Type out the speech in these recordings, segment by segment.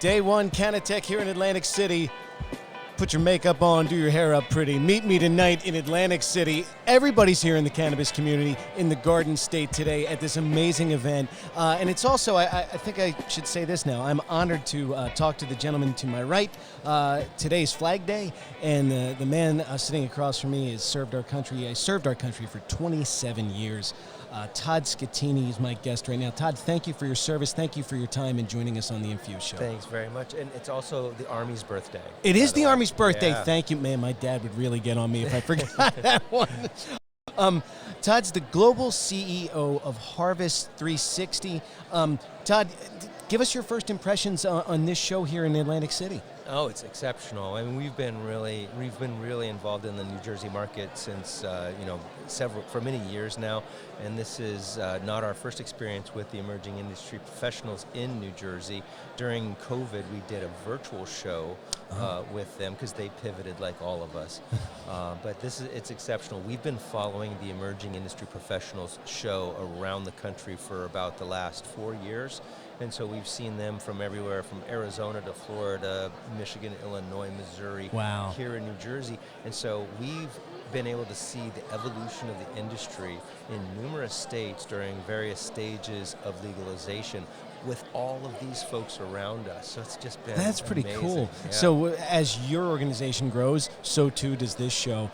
Day one, Cannatech here in Atlantic City. Put your makeup on, do your hair up pretty. Meet me tonight in Atlantic City. Everybody's here in the cannabis community in the Garden State today at this amazing event. And it's also, I think I should say this now, I'm honored to talk to the gentleman to my right. Today's Flag Day, and the man sitting across from me has served our country. I served our country for 27 years. Todd Scattini is my guest right now. Todd, thank you for your service. Thank you for your time and joining us on the Infused show. Thanks very much. And it's also the Army's birthday. It is the Army's birthday. Yeah. Thank you. Man, my dad would really get on me if I forgot that one. Todd's the global CEO of Harvest 360. Todd, give us your first impressions on this show here in Atlantic City. Oh, it's exceptional. I mean, we've been really involved in the New Jersey market since for many years now, and this is not our first experience with the emerging industry professionals in New Jersey. During COVID, we did a virtual show with them because they pivoted like all of us. But it's exceptional. We've been following the emerging industry professionals show around the country for about the last 4 years. And so we've seen them from everywhere, from Arizona to Florida, Michigan, Illinois, Missouri, wow, here in New Jersey. And so we've been able to see the evolution of the industry in numerous states during various stages of legalization with all of these folks around us. So it's just been That's pretty amazing. cool. Yeah. So as your organization grows, so too does this show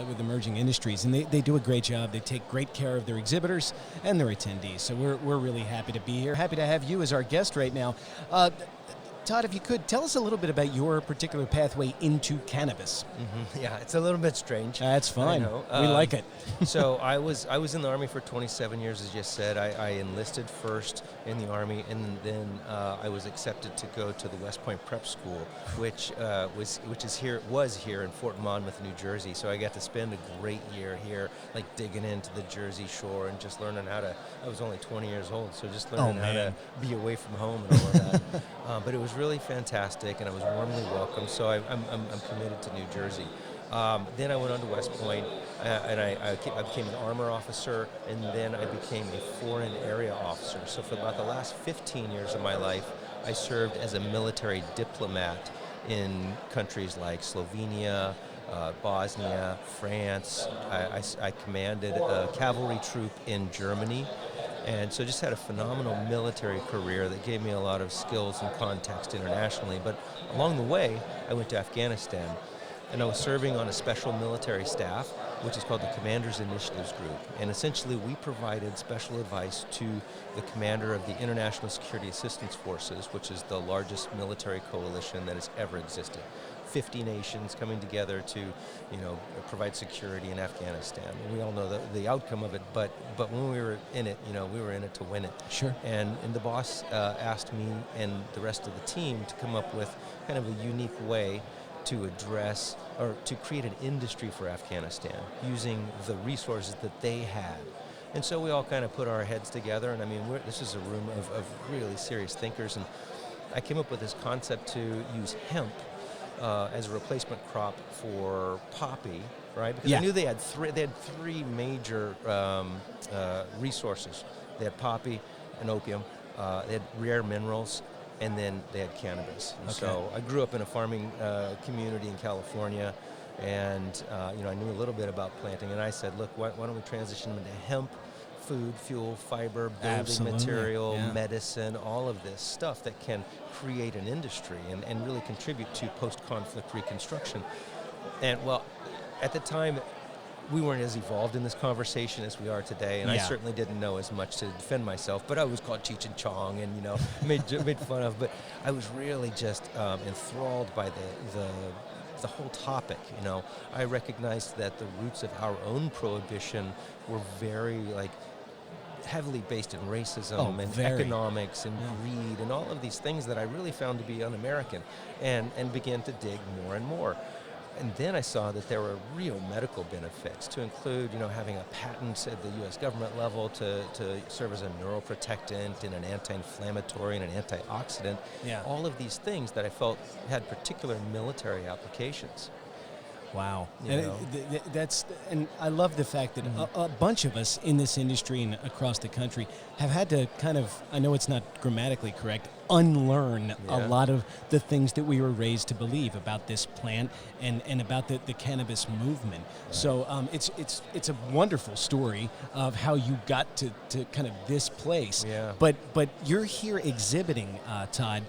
with emerging industries. And they do a great job. They take great care of their exhibitors and their attendees. So we're really happy to be here. Happy to have you as our guest right now. Todd, if you could, tell us a little bit about your particular pathway into cannabis. Mm-hmm. Yeah, it's a little bit strange. That's fine. I know. We like it. So I was in the Army for 27 years, as you said. I enlisted first in the Army, and then I was accepted to go to the West Point Prep School, which was here in Fort Monmouth, New Jersey. So I got to spend a great year here, like digging into the Jersey Shore and just learning how to. I was only 20 years old, so just learning how to be away from home and all of that. But it was really fantastic, and I was warmly welcomed. So I'm committed to New Jersey. Then I went on to West Point, and I became an armor officer, and then I became a foreign area officer. So for about the last 15 years of my life, I served as a military diplomat in countries like Slovenia, Bosnia, France. I commanded a cavalry troop in Germany. And so just had a phenomenal military career that gave me a lot of skills and context internationally. But along the way, I went to Afghanistan, and I was serving on a special military staff, which is called the Commander's Initiatives Group. And essentially, we provided special advice to the commander of the International Security Assistance Forces, which is the largest military coalition that has ever existed. 50 nations coming together to, provide security in Afghanistan. And we all know the outcome of it, but when we were in it, we were in it to win it. Sure. And the boss asked me and the rest of the team to come up with kind of a unique way to address or to create an industry for Afghanistan using the resources that they had. And so we all kind of put our heads together, and I mean, this is a room of really serious thinkers, and I came up with this concept to use hemp as a replacement crop for poppy, right? Because I knew they had three major resources. They had poppy and opium, they had rare minerals, and then they had cannabis. And so I grew up in a farming community in California, and I knew a little bit about planting, and I said, look, why don't we transition them into hemp, food, fuel, fiber, building material, medicine, all of this stuff that can create an industry and really contribute to post-conflict reconstruction. And well, at the time, we weren't as evolved in this conversation as we are today, and I certainly didn't know as much to defend myself, but I was called Cheech and Chong and, made fun of, but I was really just enthralled by the whole topic. I recognized that the roots of our own prohibition were very heavily based in racism economics and greed and all of these things that I really found to be un-American, and began to dig more and more. And then I saw that there were real medical benefits, to include, having a patent at the U.S. government level to serve as a neuroprotectant and an anti-inflammatory and an antioxidant. All of these things that I felt had particular military applications. Wow. You And know? and I love the fact that a bunch of us in this industry and across the country have had to kind of, I know it's not grammatically correct, unlearn a Yeah. lot of the things that we were raised to believe about this plant and about the cannabis movement. Right. So it's a wonderful story of how you got to kind of this place. Yeah. But you're here exhibiting, Todd,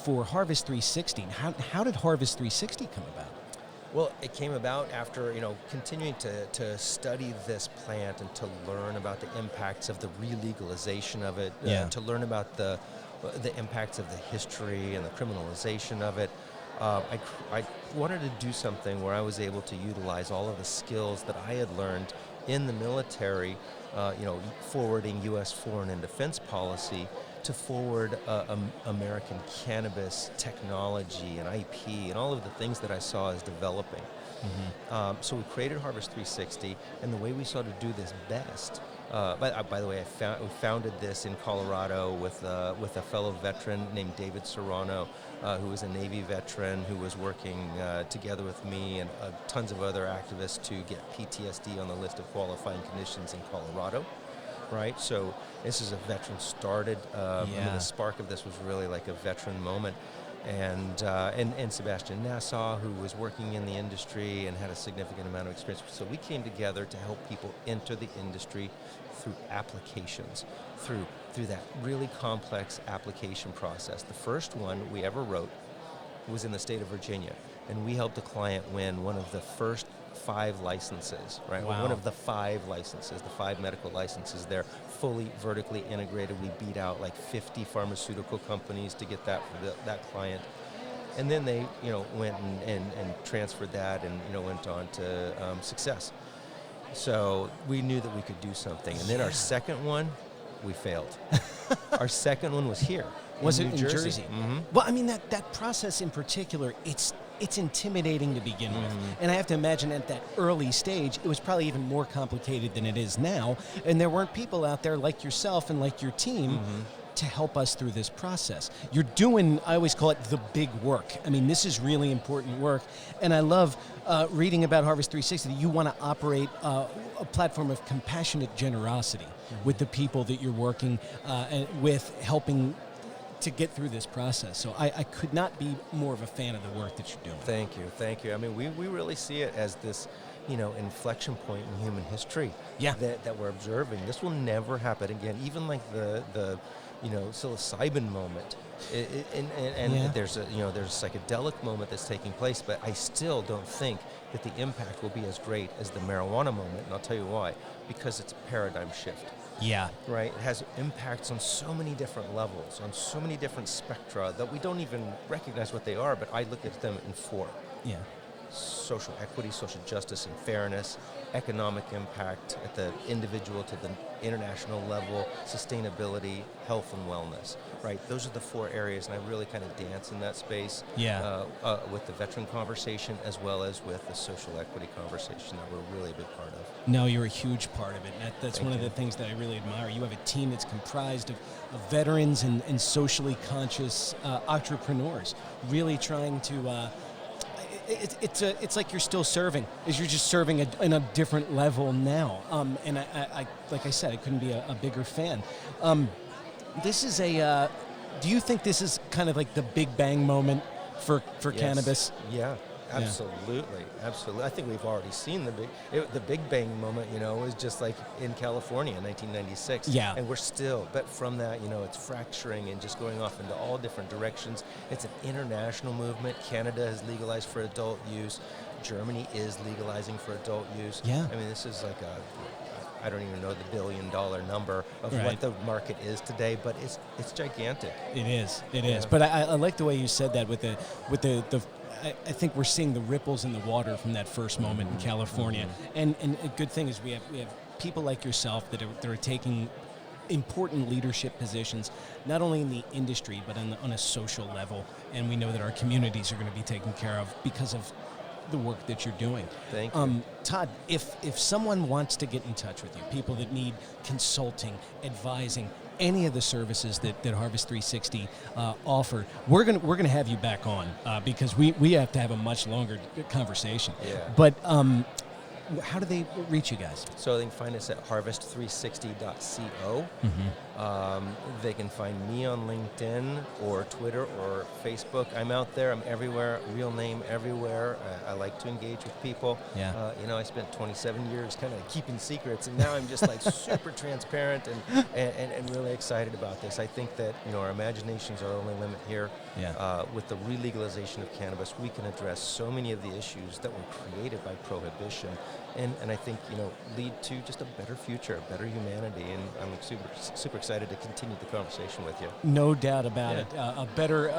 for Harvest 360. How did Harvest 360 come about? Well, it came about after, continuing to study this plant and to learn about the impacts of the re-legalization of it, to learn about the impacts of the history and the criminalization of it. I wanted to do something where I was able to utilize all of the skills that I had learned in the military, forwarding U.S. foreign and defense policy to forward American cannabis technology and IP and all of the things that I saw as developing. Mm-hmm. So we created Harvest 360, and the way we saw to do this best. By the way, we founded this in Colorado with a fellow veteran named David Serrano, who was a Navy veteran who was working together with me and tons of other activists to get PTSD on the list of qualifying conditions in Colorado. Right, so this is a veteran started. The spark of this was really like a veteran moment, and Sebastian Nassau, who was working in the industry and had a significant amount of experience. So we came together to help people enter the industry through applications, through that really complex application process. The first one we ever wrote was in the state of Virginia, and we helped a client win one of the first 5 licenses, right? Wow. One of the 5 licenses, the 5 medical licenses there, fully vertically integrated. We beat out like 50 pharmaceutical companies to get that client. And then they, went and transferred that and, went on to success. So we knew that we could do something. And then our second one, we failed. Our second one was here. Was it in Jersey? Mm-hmm. Well, I mean, that process in particular, it's intimidating to begin with. And I have to imagine at that early stage, it was probably even more complicated than it is now. And there weren't people out there like yourself and like your team to help us through this process. You're doing, I always call it the big work. I mean, this is really important work. And I love reading about Harvest 360 that you want to operate a platform of compassionate generosity with the people that you're working with, helping to get through this process. So I could not be more of a fan of the work that you're doing. Thank you. I mean, we really see it as this, inflection point in human history that we're observing. This will never happen again. Even like the psilocybin moment, there's a psychedelic moment that's taking place, but I still don't think that the impact will be as great as the marijuana moment, and I'll tell you why. Because it's a paradigm shift. Yeah. Right? It has impacts on so many different levels, on so many different spectra that we don't even recognize what they are, but I look at them in 4. Yeah. Social equity, social justice and fairness, economic impact at the individual to the international level, sustainability, health and wellness, right? Those are the 4 areas, and I really kind of dance in that space with the veteran conversation as well as with the social equity conversation that we're really a big part of. No, you're a huge part of it. That's one of the things that I really admire. You have a team that's comprised of veterans and socially conscious entrepreneurs, really trying to it's like you're still serving, is you're just serving in a different level now. And I like I said, I couldn't be a bigger fan. This is do you think this is kind of like the Big Bang moment for cannabis? Yeah. Absolutely. I think we've already seen the Big Bang moment, was just like in California in 1996. Yeah. And we're still, but from that, it's fracturing and just going off into all different directions. It's an international movement. Canada has legalized for adult use. Germany is legalizing for adult use. Yeah. I mean, this is like I don't even know the $1 billion number of what the market is today, but it's gigantic. It is. But I like the way you said that with the I think we're seeing the ripples in the water from that first moment in California. And a good thing is we have people like yourself that are taking important leadership positions, not only in the industry, but on a social level. And we know that our communities are going to be taken care of because of the work that you're doing. Thank you. Todd, if someone wants to get in touch with you, people that need consulting, advising, any of the services that Harvest 360 offer, we're gonna have you back on because we have to have a much longer conversation. Yeah. But how do they reach you guys? So they can find us at harvest360.co. They can find me on LinkedIn or Twitter or Facebook. I'm out there. I'm everywhere. Real name everywhere. I like to engage with people. Yeah. I spent 27 years kind of keeping secrets, and now I'm just like super transparent and really excited about this. I think that our imaginations are our only limit here. Yeah. With the re-legalization of cannabis, we can address so many of the issues that were created by prohibition. And I think, lead to just a better future, a better humanity, and I'm super excited to continue the conversation with you. No doubt about it. A better,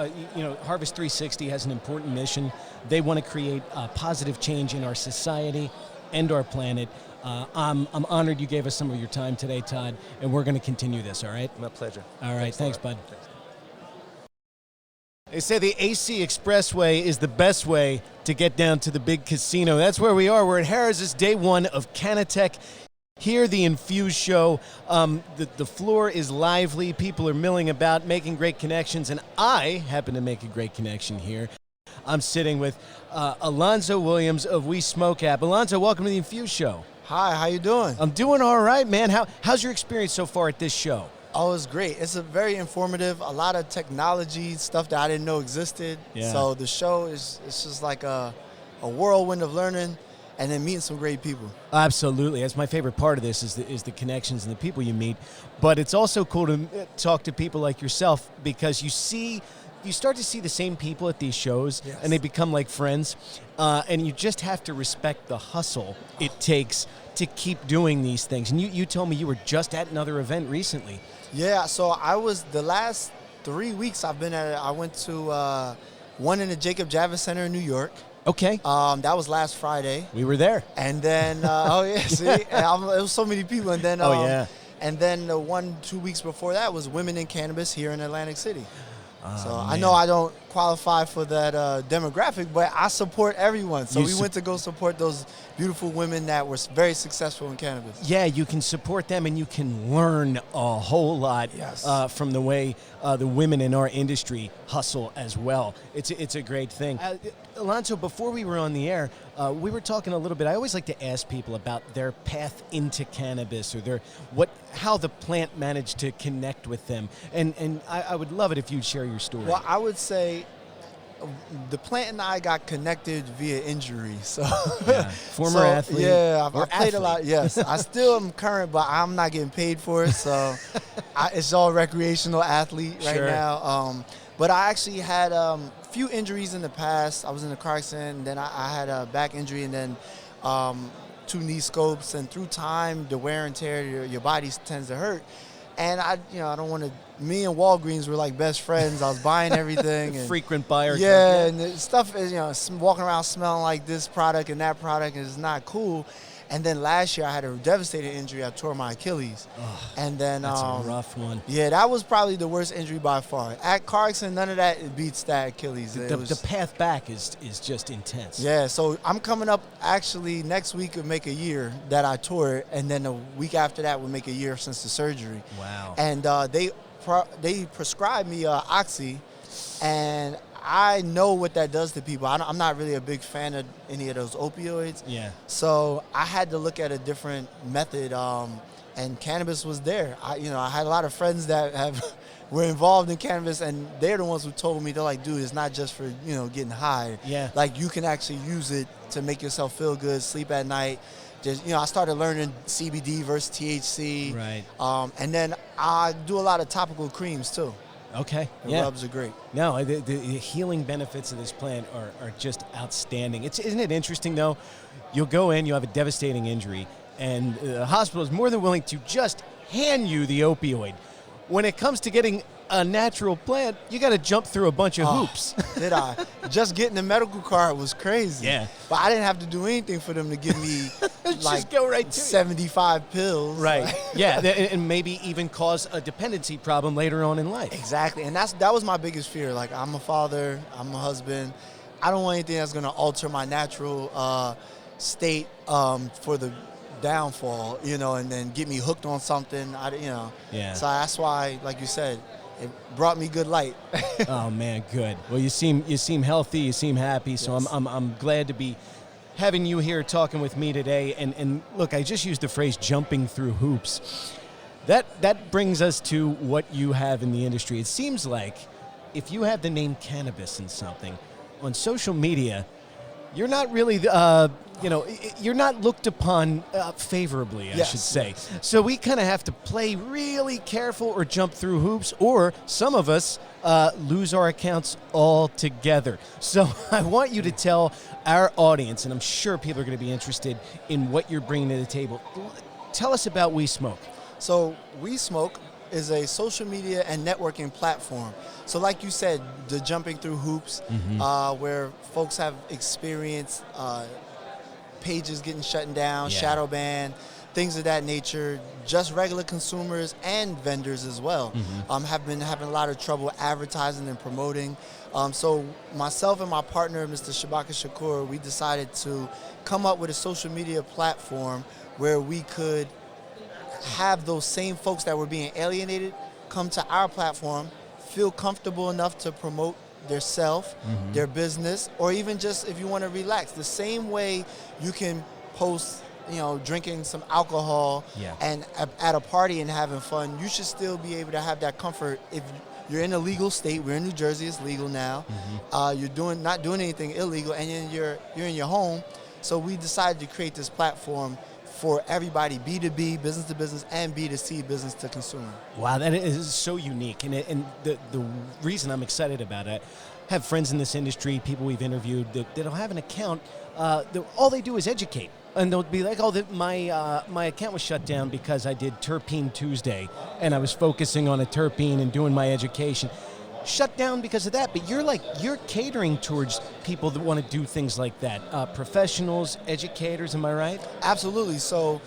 Harvest 360 has an important mission. They want to create positive change in our society and our planet. I'm honored you gave us some of your time today, Todd, and we're going to continue this, all right? My pleasure. All right, thanks bud. Thanks. They say the AC Expressway is the best way to get down to the big casino. That's where we are. We're at Harris's day one of Cannatech. Here, the Infused show. The floor is lively. People are milling about, making great connections, and I happen to make a great connection here. I'm sitting with Alonzo Williams of WeSmoke App. Alonzo, welcome to the Infused show. Hi, how you doing? I'm doing all right, man. How's your experience so far at this show? Oh, it's great. It's a very informative, a lot of technology, stuff that I didn't know existed. Yeah. So the show it's just like a whirlwind of learning and then meeting some great people. Absolutely. That's my favorite part of this is the connections and the people you meet. But it's also cool to talk to people like yourself because you start to see the same people at these shows, yes, and they become like friends. And you just have to respect the hustle it takes to keep doing these things. And you told me you were just at another event recently. Yeah, so I was the last 3 weeks I've been at it. I went to one in the Jacob Javits Center in New York. Okay. That was last Friday. We were there. And then, see, it was so many people. And then, and then the 1-2 weeks before that was Women in Cannabis here in Atlantic City. So man. I know I don't qualify for that demographic, but I support everyone. So we went to go support those beautiful women that were very successful in cannabis. Yeah, you can support them and you can learn a whole lot Yes. from the way the women in our industry hustle as well. It's a great thing. Alonzo, before we were on the air, we were talking a little bit. I always like to ask people about their path into cannabis or how the plant managed to connect with them. And I would love it if you'd share your story. Well, I would say the plant and I got connected via injury. So Former athlete. Yeah, I played athlete. a lot. Yes, I still am current, but I'm not getting paid for it. So it's all recreational athlete right Sure. now. But I actually had few injuries in the past. I was in a car accident, and then I had a back injury, and then 2 knee scopes. And through time, the wear and tear, your body tends to hurt. And I don't want to. Me and Walgreens were like best friends. I was buying everything. And frequent buyer. yeah, and the stuff is walking around smelling like this product and that product is not cool. And then last year I had a devastating injury. I tore my Achilles. And then That's a rough one. yeah, that was probably the worst injury by far. At car accident, none of that it beats that Achilles. The path back is just intense. Yeah, so I'm coming up actually next week would make a year that I tore it, and then the week after that would make a year since the surgery. Wow. And they prescribed me Oxy, and I know what that does to people. I'm not really a big fan of any of those opioids. Yeah. So I had to look at a different method, and cannabis was there. I had a lot of friends that were involved in cannabis, and they're the ones who told me, they're like, dude, it's not just for getting high. Yeah. Like you can actually use it to make yourself feel good, sleep at night. Just I started learning CBD versus THC. Right. And then I do a lot of topical creams too. Okay. The yeah. rubs are great. No, the healing benefits of this plant are just outstanding. Isn't it interesting, though? You'll go in, you'll have a devastating injury, and the hospital is more than willing to just hand you the opioid. When it comes to getting a natural plant, you got to jump through a bunch of hoops. Did I? Just getting the medical card was crazy. Yeah. But I didn't have to do anything for them to give me Just go right to it. 75 pills. Right. Yeah, and maybe even cause a dependency problem later on in life. Exactly. And that was my biggest fear. Like, I'm a father, I'm a husband. I don't want anything that's going to alter my natural state for the downfall, and then get me hooked on something. Yeah. So that's why, like you said, it brought me good light. Oh man, good. Well, you seem healthy. You seem happy. So Yes. I'm glad to be having you here talking with me today. And look, I just used the phrase "jumping through hoops." That brings us to what you have in the industry. It seems like if you have the name Cannabis in something on social media, you're not really, you're not looked upon favorably, I Yes, should say. yes. So we kind of have to play really careful or jump through hoops, or some of us lose our accounts altogether. So I want you to tell our audience, and I'm sure people are going to be interested in what you're bringing to the table. Tell us about WeSmoke. So WeSmoke is a social media and networking platform. So like you said, the jumping through hoops, where folks have experienced pages getting shut down, shadow banned, things of that nature. Just regular consumers and vendors as well have been having a lot of trouble advertising and promoting. So myself and my partner, Mr. Shabaka Shakur, we decided to come up with a social media platform where we could have those same folks that were being alienated come to our platform, feel comfortable enough to promote their self, their business, or even just if you want to relax. The same way you can post, drinking some alcohol and at a party and having fun, you should still be able to have that comfort if you're in a legal state. We're in New Jersey, it's legal now. You're not doing anything illegal, and then you're in your home. So we decided to create this platform for everybody, B2B, business to business, and B2C, business to consumer. Wow, that is so unique. And the reason I'm excited about it, I have friends in this industry, people we've interviewed that'll have an account. All they do is educate. And they'll be like, my account was shut down because I did Terpene Tuesday, and I was focusing on a terpene and doing my education. Shut down because of that, but you're catering towards people that want to do things like that. Professionals, educators, am I right? Absolutely. So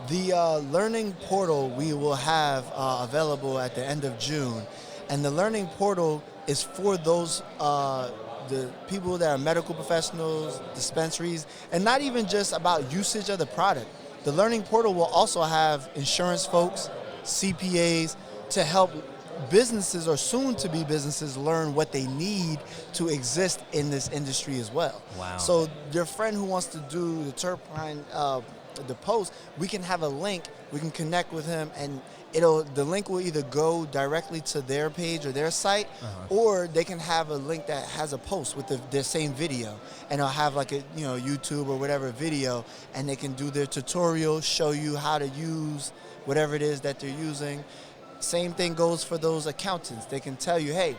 the learning portal we will have available at the end of June. And the learning portal is for those the people that are medical professionals, dispensaries, and not even just about usage of the product. The learning portal will also have insurance folks, CPAs, to help businesses or soon-to-be businesses learn what they need to exist in this industry as well. Wow. So your friend who wants to do the terpene, the post, we can have a link, we can connect with him, and the link will either go directly to their page or their site, or they can have a link that has a post with their same video, and it'll have like a YouTube or whatever video, and they can do their tutorial, show you how to use whatever it is that they're using. Same thing goes for those accountants. They can tell you, hey,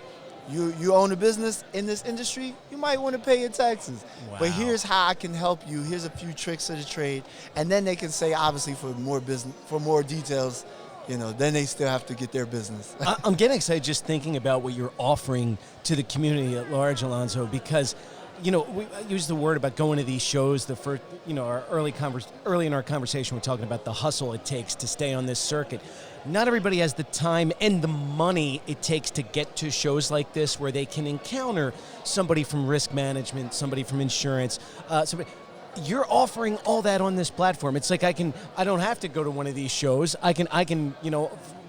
you own a business in this industry, you might want to pay your taxes. Wow. But here's how I can help you. Here's a few tricks of the trade. And then they can say, obviously, for more details, then they still have to get their business. I'm getting excited just thinking about what you're offering to the community at large, Alonzo, because we use the word about going to these shows. The first, our early in our conversation, we're talking about the hustle it takes to stay on this circuit. Not everybody has the time and the money it takes to get to shows like this where they can encounter somebody from risk management, somebody from insurance, You're offering all that on this platform. It's like I don't have to go to one of these shows. I can,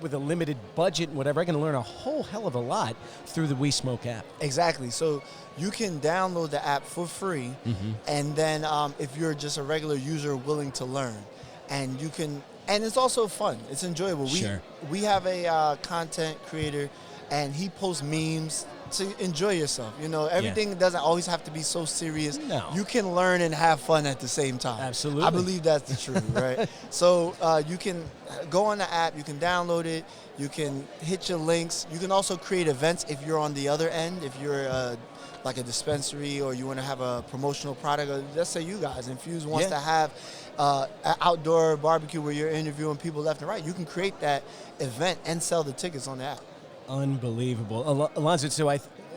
with a limited budget and whatever, I can learn a whole hell of a lot through the WeSmoke app. Exactly. So you can download the app for free, and then if you're just a regular user willing to learn, and it's also fun. It's enjoyable. Sure. We have a content creator, and he posts memes to enjoy yourself. Everything doesn't always have to be so serious. No. You can learn and have fun at the same time. Absolutely. I believe that's the truth, right? So you can go on the app, you can download it, you can hit your links. You can also create events if you're on the other end, if you're like a dispensary or you want to have a promotional product. Or let's say you guys, Infused wants to have an outdoor barbecue where you're interviewing people left and right. You can create that event and sell the tickets on the app. Unbelievable. Alonzo, so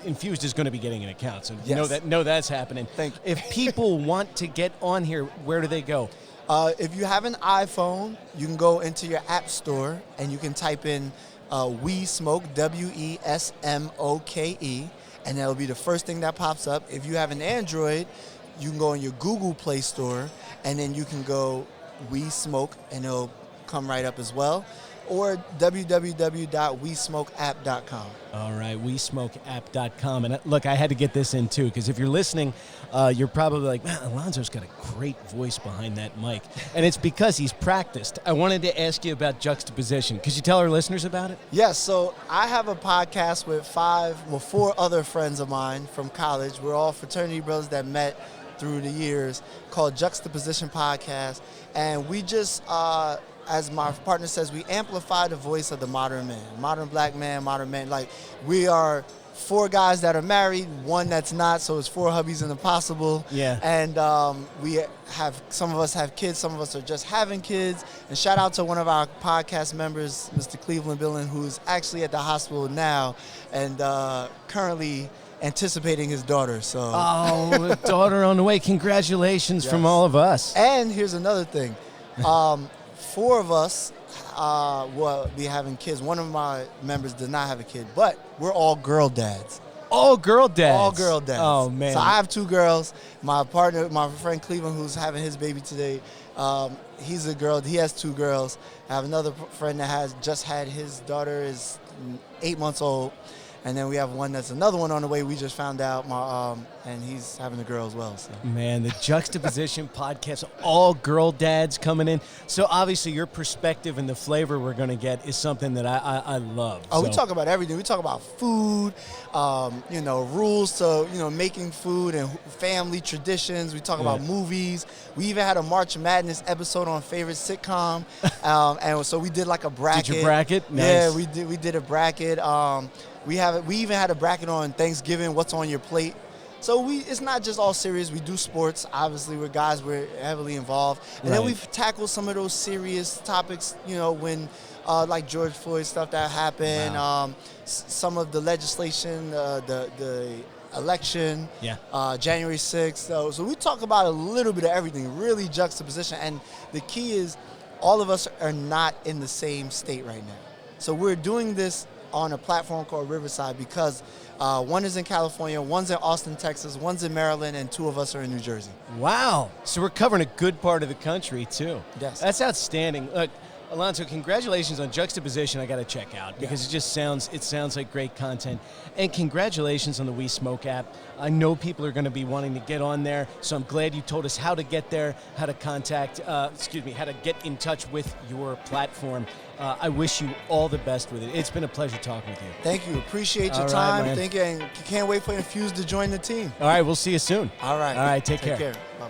Infused is going to be getting an account, so Yes. know that's happening. Thank you. If people want to get on here, where do they go? If you have an iPhone, you can go into your app store and you can type in WeSmoke, WeSmoke, and that'll be the first thing that pops up. If you have an Android, you can go on your Google Play Store, and then you can go WeSmoke, and it'll come right up as well, or www.WeSmokeApp.com. All right, WeSmokeApp.com. And look, I had to get this in too, because if you're listening, you're probably like, man, Alonzo's got a great voice behind that mic. And it's because he's practiced. I wanted to ask you about juxtaposition. Could you tell our listeners about it? Yes, so I have a podcast with 4 other friends of mine from college. We're all fraternity brothers that met through the years, called Juxtaposition Podcast. And we just, as my partner says, we amplify the voice of the modern man, modern black man, modern man. Like, we are 4 guys that are married, 1 that's not, so it's 4 hubbies and impossible. Yeah. And we have, some of us have kids, some of us are just having kids. And shout out to one of our podcast members, Mr. Cleveland Billin, who's actually at the hospital now and currently anticipating his daughter. So. Oh, daughter on the way. Congratulations from all of us. And here's another thing. 4 of us will be having kids. One of my members does not have a kid, but we're all girl dads. All girl dads? All girl dads. Oh, man. So I have 2 girls. My partner, my friend Cleveland, who's having his baby today, he's a girl. He has 2 girls. I have another friend that has just had his daughter is 8 months old. And then we have another one on the way. We just found out, and he's having a girl as well. So. Man, the Juxtaposition Podcast, all girl dads coming in. So obviously your perspective and the flavor we're going to get is something that I love. Oh, we talk about everything. We talk about food, rules to, making food and family traditions. We talk about movies. We even had a March Madness episode on favorite sitcom. And so we did like a bracket. Did you bracket? Nice. Yeah, we did a bracket. We even had a bracket on Thanksgiving, what's on your plate. So it's not just all serious. We do sports. Obviously, we're guys, we're heavily involved. And then we've tackled some of those serious topics, when like George Floyd stuff that happened, some of the legislation, the election, January 6th. So we talk about a little bit of everything, really juxtaposition. And the key is all of us are not in the same state right now. So we're doing this on a platform called Riverside because one is in California, one's in Austin, Texas, one's in Maryland, and 2 of us are in New Jersey. Wow. So we're covering a good part of the country, too. Yes. That's outstanding. Look, Alonzo, congratulations on Juxtaposition. I got to check out because it sounds like great content. And congratulations on the WeSmoke app. I know people are going to be wanting to get on there, so I'm glad you told us how to get there, how to how to get in touch with your platform. I wish you all the best with it. It's been a pleasure talking with you. Thank you. Appreciate your time. Can't wait for Infused to join the team. All right, we'll see you soon. All right. All right, take care. Bye.